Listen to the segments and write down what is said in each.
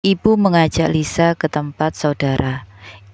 Ibu mengajak Lisa ke tempat saudara.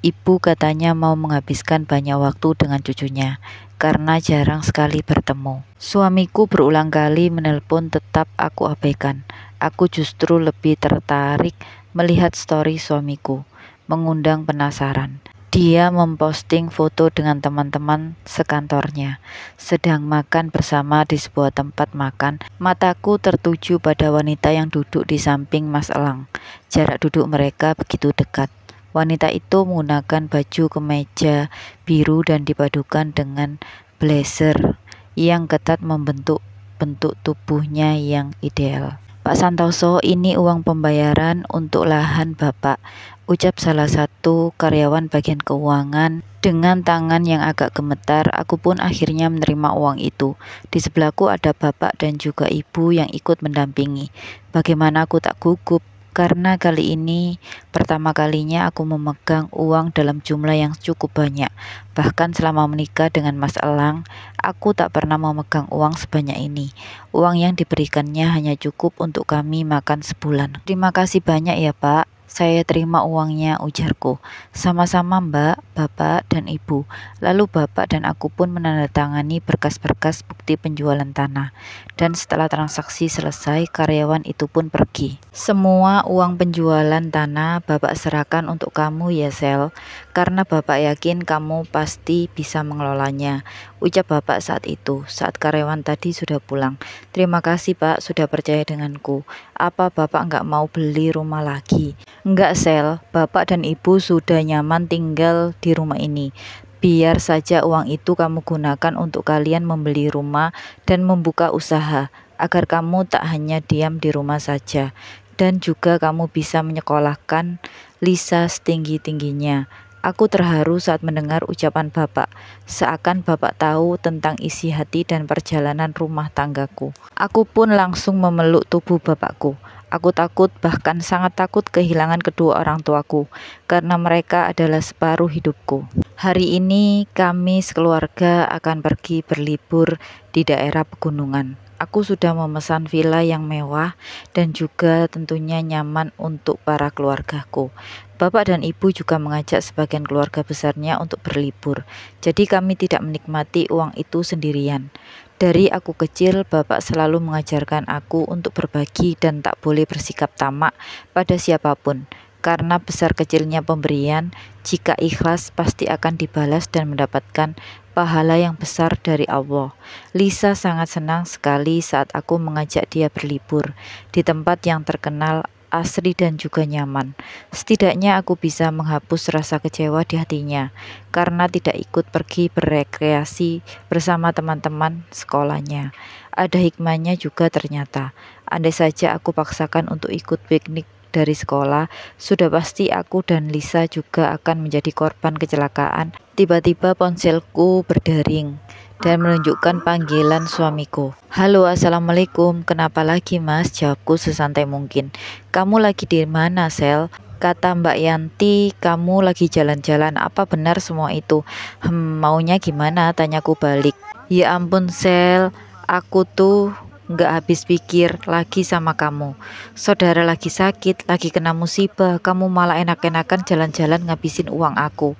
Ibu katanya mau menghabiskan banyak waktu dengan cucunya karena jarang sekali bertemu. Suamiku berulang kali menelpon, tetap aku abaikan. Aku justru lebih tertarik melihat story suamiku, mengundang penasaran. Dia memposting foto dengan teman-teman sekantornya, sedang makan bersama di sebuah tempat makan. Mataku tertuju pada wanita yang duduk di samping Mas Elang. Jarak duduk mereka begitu dekat. Wanita itu menggunakan baju kemeja biru dan dipadukan dengan blazer yang ketat membentuk bentuk tubuhnya yang ideal. Pak Santoso, ini uang pembayaran untuk lahan Bapak, ucap salah satu karyawan bagian keuangan dengan tangan yang agak gemetar. Aku pun akhirnya menerima uang itu. Di sebelahku ada bapak dan juga ibu yang ikut mendampingi. Bagaimana aku tak gugup, karena kali ini pertama kalinya aku memegang uang dalam jumlah yang cukup banyak. Bahkan selama menikah dengan Mas Elang, aku tak pernah memegang uang sebanyak ini. Uang yang diberikannya hanya cukup untuk kami makan sebulan. Terima kasih banyak ya Pak. Saya terima uangnya, ujarku. Sama-sama Mbak, Bapak, dan Ibu. Lalu Bapak dan aku pun menandatangani berkas-berkas bukti penjualan tanah. Dan setelah transaksi selesai, karyawan itu pun pergi. Semua uang penjualan tanah Bapak serahkan untuk kamu ya Sel, karena Bapak yakin kamu pasti bisa mengelolanya, ucap Bapak saat itu, saat karyawan tadi sudah pulang. Terima kasih Pak sudah percaya denganku. Apa Bapak nggak mau beli rumah lagi? Enggak Sel, Bapak dan Ibu sudah nyaman tinggal di rumah ini. Biar saja uang itu kamu gunakan untuk kalian membeli rumah dan membuka usaha, agar kamu tak hanya diam di rumah saja. Dan juga kamu bisa menyekolahkan Lisa setinggi-tingginya. Aku terharu saat mendengar ucapan Bapak, seakan Bapak tahu tentang isi hati dan perjalanan rumah tanggaku. Aku pun langsung memeluk tubuh Bapakku. Aku takut, bahkan sangat takut kehilangan kedua orang tuaku, karena mereka adalah separuh hidupku. Hari ini kami sekeluarga akan pergi berlibur di daerah pegunungan. Aku sudah memesan villa yang mewah dan juga tentunya nyaman untuk para keluargaku. Bapak dan Ibu juga mengajak sebagian keluarga besarnya untuk berlibur. Jadi kami tidak menikmati uang itu sendirian. Dari aku kecil, Bapak selalu mengajarkan aku untuk berbagi dan tak boleh bersikap tamak pada siapapun. Karena besar kecilnya pemberian, jika ikhlas pasti akan dibalas dan mendapatkan pahala yang besar dari Allah. Lisa sangat senang sekali saat aku mengajak dia berlibur di tempat yang terkenal, asri dan juga nyaman. Setidaknya aku bisa menghapus rasa kecewa di hatinya karena tidak ikut pergi berekreasi bersama teman-teman sekolahnya. Ada hikmahnya juga ternyata. Andai saja aku paksakan untuk ikut piknik dari sekolah, sudah pasti aku dan Lisa juga akan menjadi korban kecelakaan. Tiba-tiba ponselku berdering dan menunjukkan panggilan suamiku. Halo, assalamualaikum. Kenapa lagi mas? Jawabku sesantai mungkin. Kamu lagi di mana Sel? Kata Mbak Yanti, kamu lagi jalan-jalan. Apa benar semua itu? Maunya gimana? Tanyaku balik. Ya ampun Sel, aku tuh nggak habis pikir lagi sama kamu. Saudara lagi sakit, lagi kena musibah, kamu malah enak-enakan jalan-jalan ngabisin uang aku.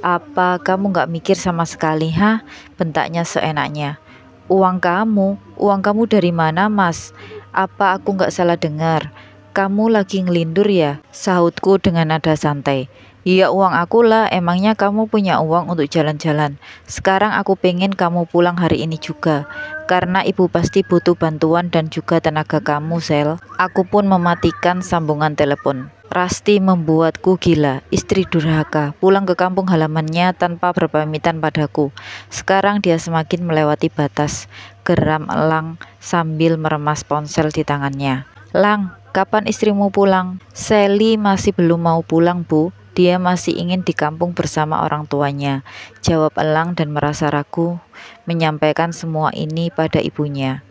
Apa kamu nggak mikir sama sekali, ha? Bentaknya seenaknya. Uang kamu dari mana mas? Apa aku nggak salah dengar? Kamu lagi ngelindur ya? Sahutku dengan nada santai. Iya uang aku lah, emangnya kamu punya uang untuk jalan-jalan. Sekarang aku pengen kamu pulang hari ini juga, karena ibu pasti butuh bantuan dan juga tenaga kamu Sel. Aku pun mematikan sambungan telepon. Rasti membuatku gila, istri durhaka, pulang ke kampung halamannya tanpa berpamitan padaku. Sekarang dia semakin melewati batas, geram Elang sambil meremas ponsel di tangannya. Lang, kapan istrimu pulang? Sally masih belum mau pulang bu. Dia masih ingin di kampung bersama orang tuanya, jawab Elang dan merasa ragu menyampaikan semua ini pada ibunya.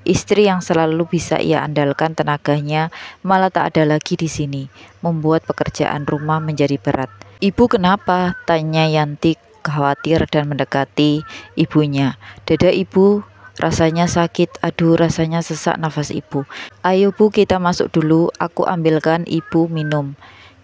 Istri yang selalu bisa ia andalkan tenaganya malah tak ada lagi di sini, membuat pekerjaan rumah menjadi berat. Ibu kenapa? Tanya Yanti khawatir dan mendekati ibunya. Dada ibu rasanya sakit, aduh rasanya sesak nafas ibu. Ayo bu, kita masuk dulu, aku ambilkan ibu minum.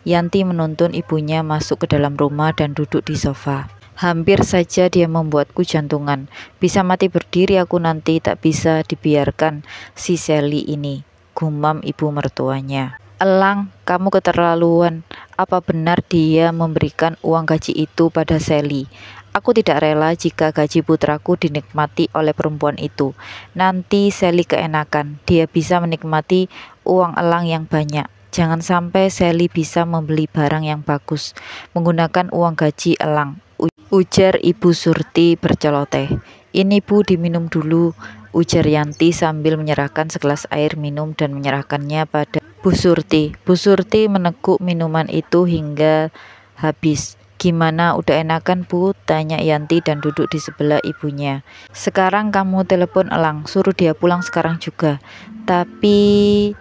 Yanti menuntun ibunya masuk ke dalam rumah dan duduk di sofa. Hampir saja dia membuatku jantungan. Bisa mati berdiri aku nanti, tak bisa dibiarkan si Sally ini, gumam ibu mertuanya. Elang, kamu keterlaluan. Apa benar dia memberikan uang gaji itu pada Sally? Aku tidak rela jika gaji putraku dinikmati oleh perempuan itu. Nanti Sally keenakan, dia bisa menikmati uang Elang yang banyak. Jangan sampai Sally bisa membeli barang yang bagus menggunakan uang gaji Elang, ujar Ibu Surti berceloteh. Ini bu, diminum dulu, ujar Yanti sambil menyerahkan segelas air minum dan menyerahkannya pada Bu Surti. Bu Surti meneguk minuman itu hingga habis. Gimana, udah enakan bu? Tanya Yanti dan duduk di sebelah ibunya. Sekarang kamu telepon Elang, suruh dia pulang sekarang juga. Tapi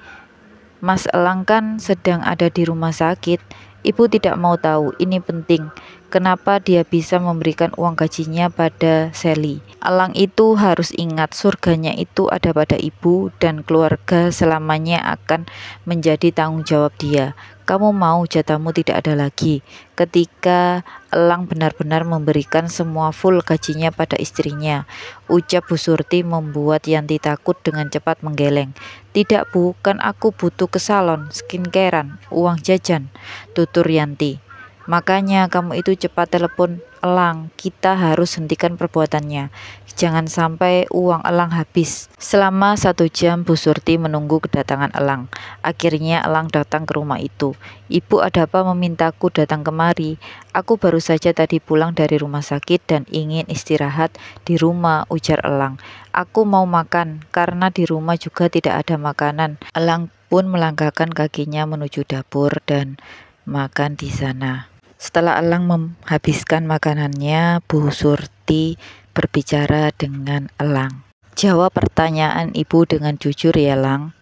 Mas Elang kan sedang ada di rumah sakit. Ibu tidak mau tahu, ini penting. Kenapa dia bisa memberikan uang gajinya pada Sally? Elang itu harus ingat surganya itu ada pada ibu dan keluarga selamanya akan menjadi tanggung jawab dia. Kamu mau jatahmu tidak ada lagi. Ketika Elang benar-benar memberikan semua full gajinya pada istrinya, ucap Bu Surti membuat Yanti takut dengan cepat menggeleng. Tidak bu, kan aku butuh ke salon, skincarean, uang jajan, tutur Yanti. Makanya kamu itu cepat telepon Elang, kita harus hentikan perbuatannya. Jangan sampai uang Elang habis. Selama 1 jam Bu Surti menunggu kedatangan Elang. Akhirnya Elang datang ke rumah itu. Ibu, ada apa memintaku datang kemari? Aku baru saja tadi pulang dari rumah sakit dan ingin istirahat di rumah, ujar Elang. Aku mau makan, karena di rumah juga tidak ada makanan. Elang pun melangkahkan kakinya menuju dapur dan makan di sana. Setelah Elang menghabiskan makanannya, Bu Surti berbicara dengan Elang. Jawab pertanyaan ibu dengan jujur ya Elang.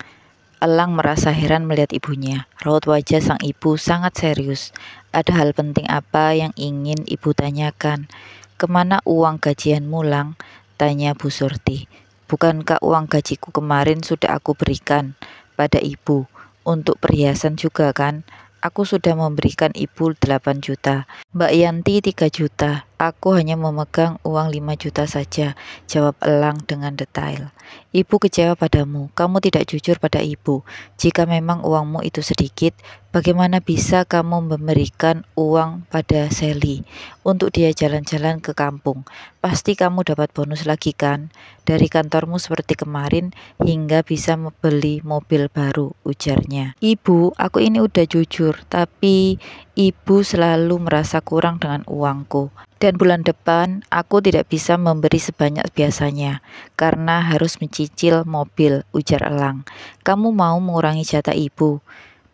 Elang merasa heran melihat ibunya. Raut wajah sang ibu sangat serius. Ada hal penting apa yang ingin ibu tanyakan? Kemana uang gajianmu Lang? Tanya Bu Surti. Bukankah uang gajiku kemarin sudah aku berikan pada ibu? Untuk perhiasan juga kan? Aku sudah memberikan ibu 8 juta, Mbak Yanti 3 juta, aku hanya memegang uang 5 juta saja, jawab Elang dengan detail. Ibu kecewa padamu, kamu tidak jujur pada ibu. Jika memang uangmu itu sedikit, bagaimana bisa kamu memberikan uang pada Sally untuk dia jalan-jalan ke kampung? Pasti kamu dapat bonus lagi kan? Dari kantormu seperti kemarin hingga bisa membeli mobil baru, ujarnya. Ibu, aku ini udah jujur, tapi ibu selalu merasa kurang dengan uangku. Dan bulan depan aku tidak bisa memberi sebanyak biasanya karena harus mencicil mobil, ujar Elang. Kamu mau mengurangi jatah ibu?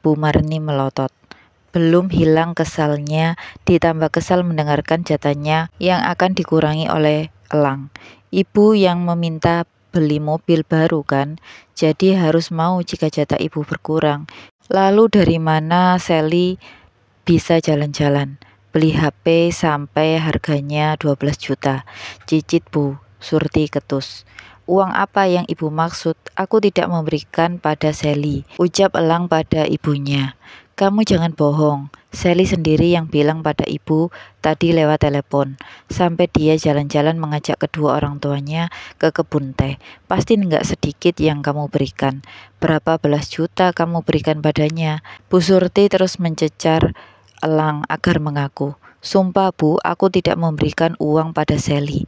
Bu Marni melotot. Belum hilang kesalnya, ditambah kesal mendengarkan jatahnya yang akan dikurangi oleh Elang. Ibu yang meminta beli mobil baru kan, jadi harus mau jika jatah ibu berkurang. Lalu dari mana Sally bisa jalan-jalan? Beli HP sampai harganya 12 juta. Cicit Bu Surti ketus. Uang apa yang ibu maksud? Aku tidak memberikan pada Sally, ucap Elang pada ibunya. Kamu jangan bohong. Sally sendiri yang bilang pada ibu tadi lewat telepon. Sampai dia jalan-jalan mengajak kedua orang tuanya ke kebun teh. Pasti enggak sedikit yang kamu berikan. Berapa belas juta kamu berikan padanya? Bu Surti terus mencecar Elang agar mengaku. Sumpah Bu, aku tidak memberikan uang pada Sally.